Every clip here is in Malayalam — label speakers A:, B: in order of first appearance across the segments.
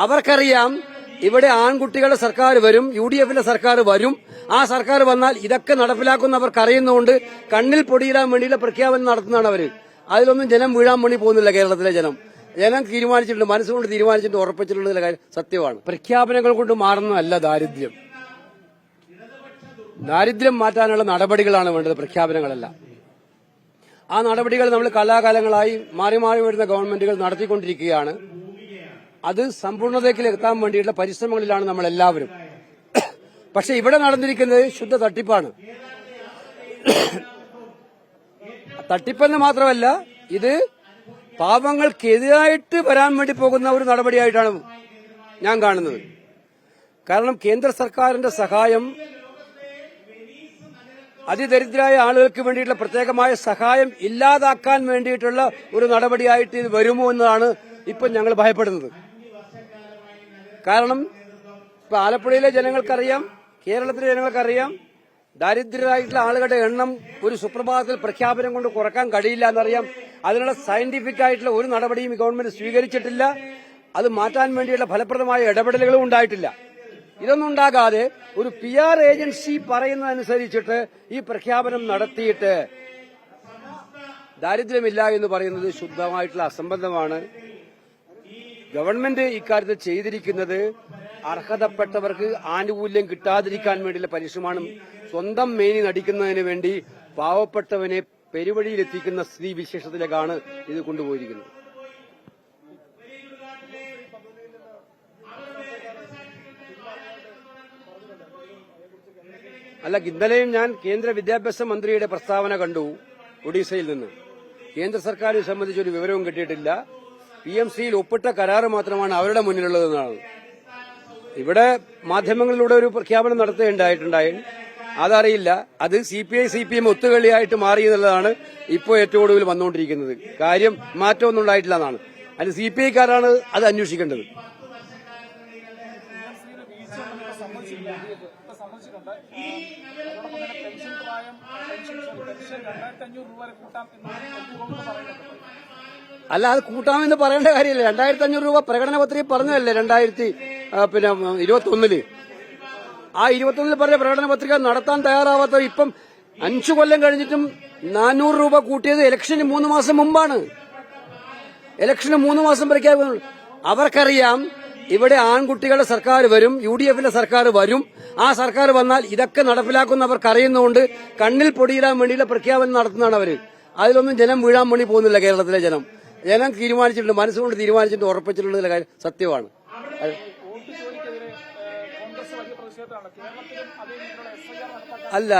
A: അവർക്കറിയാം ഇവിടെ ആൺകുട്ടികളുടെ സർക്കാർ വരും, UDF-ന്റെ സർക്കാർ വരും. ആ സർക്കാർ വന്നാൽ ഇതൊക്കെ നടപ്പിലാക്കുന്ന അവർക്കറിയുന്നതുകൊണ്ട് കണ്ണിൽ പൊടിയിടാൻ വേണ്ടിയുള്ള പ്രഖ്യാപനം നടത്തുന്നതാണ് അവര്. അതിലൊന്നും ജനം വീഴാൻ വേണ്ടി പോകുന്നില്ല. കേരളത്തിലെ ജനം തീരുമാനിച്ചിട്ടുണ്ട്, മനസ്സുകൊണ്ട് തീരുമാനിച്ചിട്ട് ഉറപ്പിച്ചിട്ടുള്ള കാര്യം സത്യമാണ്. പ്രഖ്യാപനങ്ങൾ കൊണ്ട് മാറുന്നതല്ല ദാരിദ്ര്യം. ദാരിദ്ര്യം മാറ്റാനുള്ള നടപടികളാണ് വേണ്ടത്, പ്രഖ്യാപനങ്ങളല്ല. ആ നടപടികൾ നമ്മൾ കാലാകാലങ്ങളായി മാറി മാറി വരുന്ന ഗവൺമെന്റുകൾ നടത്തിക്കൊണ്ടിരിക്കുകയാണ്. അത് സമ്പൂർണ്ണതയ്ക്ക് എത്താൻ വേണ്ടിയിട്ടുള്ള പരിശ്രമങ്ങളിലാണ് നമ്മൾ എല്ലാവരും. പക്ഷെ ഇവിടെ നടന്നിരിക്കുന്നത് ശുദ്ധ തട്ടിപ്പാണ്. തട്ടിപ്പെന്ന് മാത്രമല്ല, ഇത് പാവങ്ങൾക്കെതിരായിട്ട് വരാൻ വേണ്ടി പോകുന്ന ഒരു നടപടിയായിട്ടാണ് ഞാൻ കാണുന്നത്. കാരണം കേന്ദ്ര സർക്കാരിന്റെ സഹായം, അതിദരിദ്രരായ ആളുകൾക്ക് വേണ്ടിയിട്ടുള്ള പ്രത്യേകമായ സഹായം ഇല്ലാതാക്കാൻ വേണ്ടിയിട്ടുള്ള ഒരു നടപടിയായിട്ട് ഇത് വരുമോ എന്നതാണ് ഇപ്പം ഞങ്ങൾ ഭയപ്പെടുന്നത്. കാരണം ഇപ്പൊ ആലപ്പുഴയിലെ ജനങ്ങൾക്കറിയാം, കേരളത്തിലെ ജനങ്ങൾക്കറിയാം, ദാരിദ്ര്യരായിട്ടുള്ള ആളുകളുടെ എണ്ണം ഒരു സുപ്രഭാതത്തിൽ പ്രഖ്യാപനം കൊണ്ട് കുറക്കാൻ കഴിയില്ല എന്നറിയാം. അതിനുള്ള സയന്റിഫിക് ആയിട്ടുള്ള ഒരു നടപടിയും ഗവൺമെന്റ് സ്വീകരിച്ചിട്ടില്ല. അത് മാറ്റാൻ വേണ്ടിയുള്ള ഫലപ്രദമായ ഇടപെടലുകളും ഉണ്ടായിട്ടില്ല. ഇതൊന്നും ഉണ്ടാകാതെ ഒരു PR ഏജൻസി പറയുന്നതനുസരിച്ചിട്ട് ഈ പ്രഖ്യാപനം നടത്തിയിട്ട് ദാരിദ്ര്യമില്ല എന്ന് പറയുന്നത് ശുദ്ധമായിട്ടുള്ള അസംബന്ധമാണ്. ഗവൺമെന്റ് ഇക്കാര്യത്തിൽ ചെയ്തിരിക്കുന്നത് അർഹതപ്പെട്ടവർക്ക് ആനുകൂല്യം കിട്ടാതിരിക്കാൻ വേണ്ടിയുള്ള പരിശ്രമമാണ്. സ്വന്തം മേനി നടിക്കുന്നതിന് വേണ്ടി പാവപ്പെട്ടവനെ പെരുവഴിയിലെത്തിക്കുന്ന സ്ത്രീ വിശേഷത്തിലേക്കാണ് ഇത് കൊണ്ടുപോയിരിക്കുന്നത്. അല്ല, ഇന്നലെയും ഞാൻ കേന്ദ്ര വിദ്യാഭ്യാസ മന്ത്രിയുടെ പ്രസ്താവന കണ്ടു ഒഡീസയിൽ നിന്ന്. കേന്ദ്ര സർക്കാരിനെ സംബന്ധിച്ച് ഒരു വിവരവും കിട്ടിയിട്ടില്ല. PMCയിൽ ഒപ്പിട്ട കരാറ് മാത്രമാണ് അവരുടെ മുന്നിലുള്ളതെന്നാണ്. ഇവിടെ മാധ്യമങ്ങളിലൂടെ ഒരു പ്രഖ്യാപനം നടത്തുകയുണ്ടായിട്ടുണ്ടായി, അതറിയില്ല. അത് CPI-CPM ഒത്തുകളിയായിട്ട് മാറി എന്നുള്ളതാണ് ഇപ്പോൾ ഏറ്റവും ഒടുവിൽ വന്നുകൊണ്ടിരിക്കുന്നത്. കാര്യം മാറ്റമൊന്നും ഉണ്ടായിട്ടില്ല എന്നാണ്. അതിന് CPI-ക്കാരാണ് അത് അന്വേഷിക്കേണ്ടത്. അല്ല, അത് കൂട്ടാമെന്ന് പറയേണ്ട കാര്യമില്ല. 2500 രൂപ പ്രകടന പത്രിക പറഞ്ഞതല്ലേ 2021 ആ 21 പറഞ്ഞ പ്രകടന പത്രിക നടത്താൻ തയ്യാറാവാത്ത ഇപ്പം 5 കൊല്ലം കഴിഞ്ഞിട്ടും 400 രൂപ കൂട്ടിയത് ഇലക്ഷന് 3 മാസം മുമ്പാണ്. ഇലക്ഷന് 3 മാസം പ്രഖ്യാപനം. അവർക്കറിയാം ഇവിടെ ആൺകുട്ടികളുടെ സർക്കാർ വരും, UDF-ന്റെ സർക്കാർ വരും. ആ സർക്കാർ വന്നാൽ ഇതൊക്കെ നടപ്പിലാക്കുന്ന അവർക്കറിയുന്നതുകൊണ്ട് കണ്ണിൽ പൊടിയിടാൻ വേണ്ടിയുള്ള പ്രഖ്യാപനം നടത്തുന്നതാണ് അവര്. അതിലൊന്നും ജനം വീഴാൻ വേണ്ടി പോകുന്നില്ല. കേരളത്തിലെ ജനം തീരുമാനിച്ചിട്ടുണ്ട്, മനസ്സുകൊണ്ട് തീരുമാനിച്ചിട്ട് ഉറപ്പിച്ചിട്ടുള്ള കാര്യം സത്യമാണ്. അല്ല,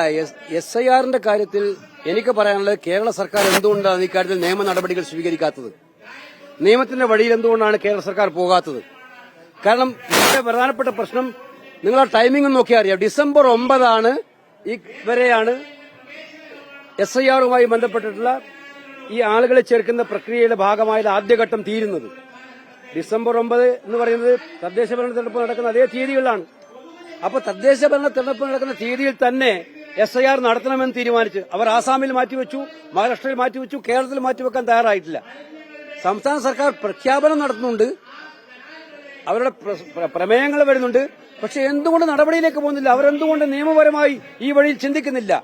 A: SIR-ന്റെ കാര്യത്തിൽ എനിക്ക് പറയാനുള്ളത്, കേരള സർക്കാർ എന്തുകൊണ്ടാണ് ഇക്കാര്യത്തിൽ നിയമ നടപടികൾ സ്വീകരിക്കാത്തത്? നിയമത്തിന്റെ വഴിയിൽ എന്തുകൊണ്ടാണ് കേരള സർക്കാർ പോകാത്തത്? കാരണം ഇവിടെ പ്രധാനപ്പെട്ട പ്രശ്നം, നിങ്ങൾ ആ ടൈമിംഗ് നോക്കിയാൽ അറിയാം. ഡിസംബർ 9 വരെയാണ് SIR-വുമായി ബന്ധപ്പെട്ടിട്ടുള്ള ഈ ആളുകളെ ചേർക്കുന്ന പ്രക്രിയയുടെ ഭാഗമായ ആദ്യഘട്ടം തീരുന്നത്. ഡിസംബർ 9 എന്ന് പറയുന്നത് തദ്ദേശ ഭരണ തെരഞ്ഞെടുപ്പ് നടക്കുന്ന അതേ തീയതികളിലാണ്. അപ്പൊ തദ്ദേശ ഭരണ തെരഞ്ഞെടുപ്പ് നടക്കുന്ന തീയതിയിൽ തന്നെ SIR നടത്തണമെന്ന് തീരുമാനിച്ച് അവർ ആസാമിൽ മാറ്റിവെച്ചു, മഹാരാഷ്ട്രയിൽ മാറ്റിവെച്ചു, കേരളത്തിൽ മാറ്റിവെക്കാൻ തയ്യാറായിട്ടില്ല. സംസ്ഥാന സർക്കാർ പ്രഖ്യാപനം നടത്തുന്നുണ്ട്, അവരുടെ പ്രമേയങ്ങൾ വരുന്നുണ്ട്. പക്ഷെ എന്തുകൊണ്ട് നടപടിയിലേക്ക് പോകുന്നില്ല? അവരെന്തുകൊണ്ട് നിയമപരമായി ഈ വഴിയിൽ ചിന്തിക്കുന്നില്ല?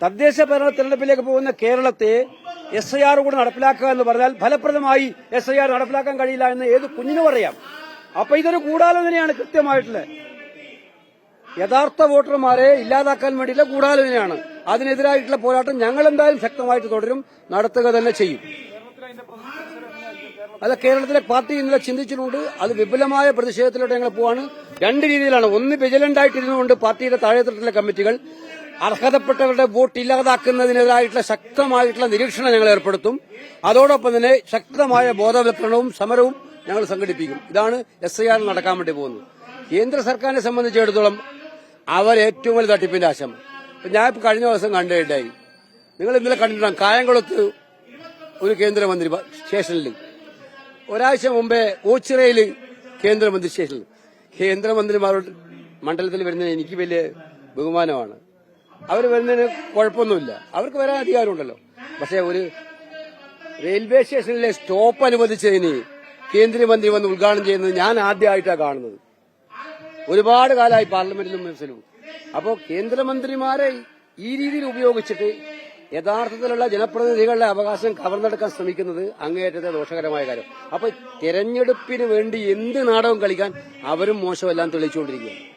A: തദ്ദേശ ഭരണ തെരഞ്ഞെടുപ്പിലേക്ക് പോകുന്ന കേരളത്തെ SIR കൂടെ നടപ്പിലാക്കുക എന്ന് പറഞ്ഞാൽ ഫലപ്രദമായി SIR നടപ്പിലാക്കാൻ കഴിയില്ല എന്ന് ഏത് കുഞ്ഞിനും അറിയാം. അപ്പൊ ഇതൊരു ഗൂഢാലോചനയാണ് കൃത്യമായിട്ടുള്ളത്. യഥാർത്ഥ വോട്ടർമാരെ ഇല്ലാതാക്കാൻ വേണ്ടിയുള്ള ഗൂഢാലോചനയാണ്. അതിനെതിരായിട്ടുള്ള പോരാട്ടം ഞങ്ങൾ എന്തായാലും ശക്തമായിട്ട് തുടരും, നടത്തുക തന്നെ ചെയ്യും. അല്ല, കേരളത്തിലെ പാർട്ടി ഇന്നലെ ചിന്തിച്ചിട്ടുണ്ട്. അത് വിപുലമായ പ്രതിഷേധത്തിലോട്ട് ഞങ്ങൾ പോവാണ്. 2 രീതിയിലാണ്. ഒന്ന്, വിജിലന്റായിട്ടിരുന്നുകൊണ്ട് പാർട്ടിയുടെ താഴെത്തട്ടിലെ കമ്മിറ്റികൾ അർഹതപ്പെട്ടവരുടെ വോട്ട് ഇല്ലാതാക്കുന്നതിനെതിരായിട്ടുള്ള ശക്തമായിട്ടുള്ള നിരീക്ഷണം ഞങ്ങൾ ഏർപ്പെടുത്തും. അതോടൊപ്പം തന്നെ ശക്തമായ ബോധവൽക്കരണവും സമരവും ഞങ്ങൾ സംഘടിപ്പിക്കും. ഇതാണ് SIR നടക്കാൻ വേണ്ടി പോകുന്നത്. കേന്ദ്ര സർക്കാരിനെ സംബന്ധിച്ചിടത്തോളം അവർ ഏറ്റവും വലിയ തട്ടിപ്പിന്റെ ആശം. ഞാൻ കഴിഞ്ഞ ദിവസം കണ്ടിട്ടായി, നിങ്ങൾ ഇന്നലെ കണ്ടിട്ടുണ്ടാകും, കായംകുളത്ത് ഒരു കേന്ദ്രമന്ത്രി സ്റ്റേഷനിൽ, ഒരാഴ്ച മുമ്പേ ഓച്ചിറയിൽ കേന്ദ്രമന്ത്രി സ്റ്റേഷനിൽ. കേന്ദ്രമന്ത്രിമാരോട് മണ്ഡലത്തിൽ വരുന്നതിന് എനിക്ക് വലിയ ബഹുമാനമാണ്. അവർ വരുന്നതിന് കുഴപ്പമൊന്നുമില്ല, അവർക്ക് വരാൻ അധികാരമുണ്ടല്ലോ. പക്ഷെ ഒരു റെയിൽവേ സ്റ്റേഷനിലെ സ്റ്റോപ്പ് അനുവദിച്ചതിന് കേന്ദ്രമന്ത്രി വന്ന് ഉദ്ഘാടനം ചെയ്യുന്നത് ഞാൻ ആദ്യമായിട്ടാണ് കാണുന്നത്. ഒരുപാട് കാലമായി പാർലമെന്റിലും മിനിസ്റ്ററിലും. അപ്പോൾ കേന്ദ്രമന്ത്രിമാരെ ഈ രീതിയിൽ ഉപയോഗിച്ചിട്ട് യഥാർത്ഥത്തിലുള്ള ജനപ്രതിനിധികളുടെ അവകാശം കവർന്നെടുക്കാൻ ശ്രമിക്കുന്നത് അങ്ങേയറ്റത്തെ ദോഷകരമായ കാര്യം. അപ്പൊ തെരഞ്ഞെടുപ്പിന് വേണ്ടി എന്ത് നാടകം കളിക്കാൻ അവരും മോശമെല്ലാം തെളിയിച്ചുകൊണ്ടിരിക്കുകയാണ്.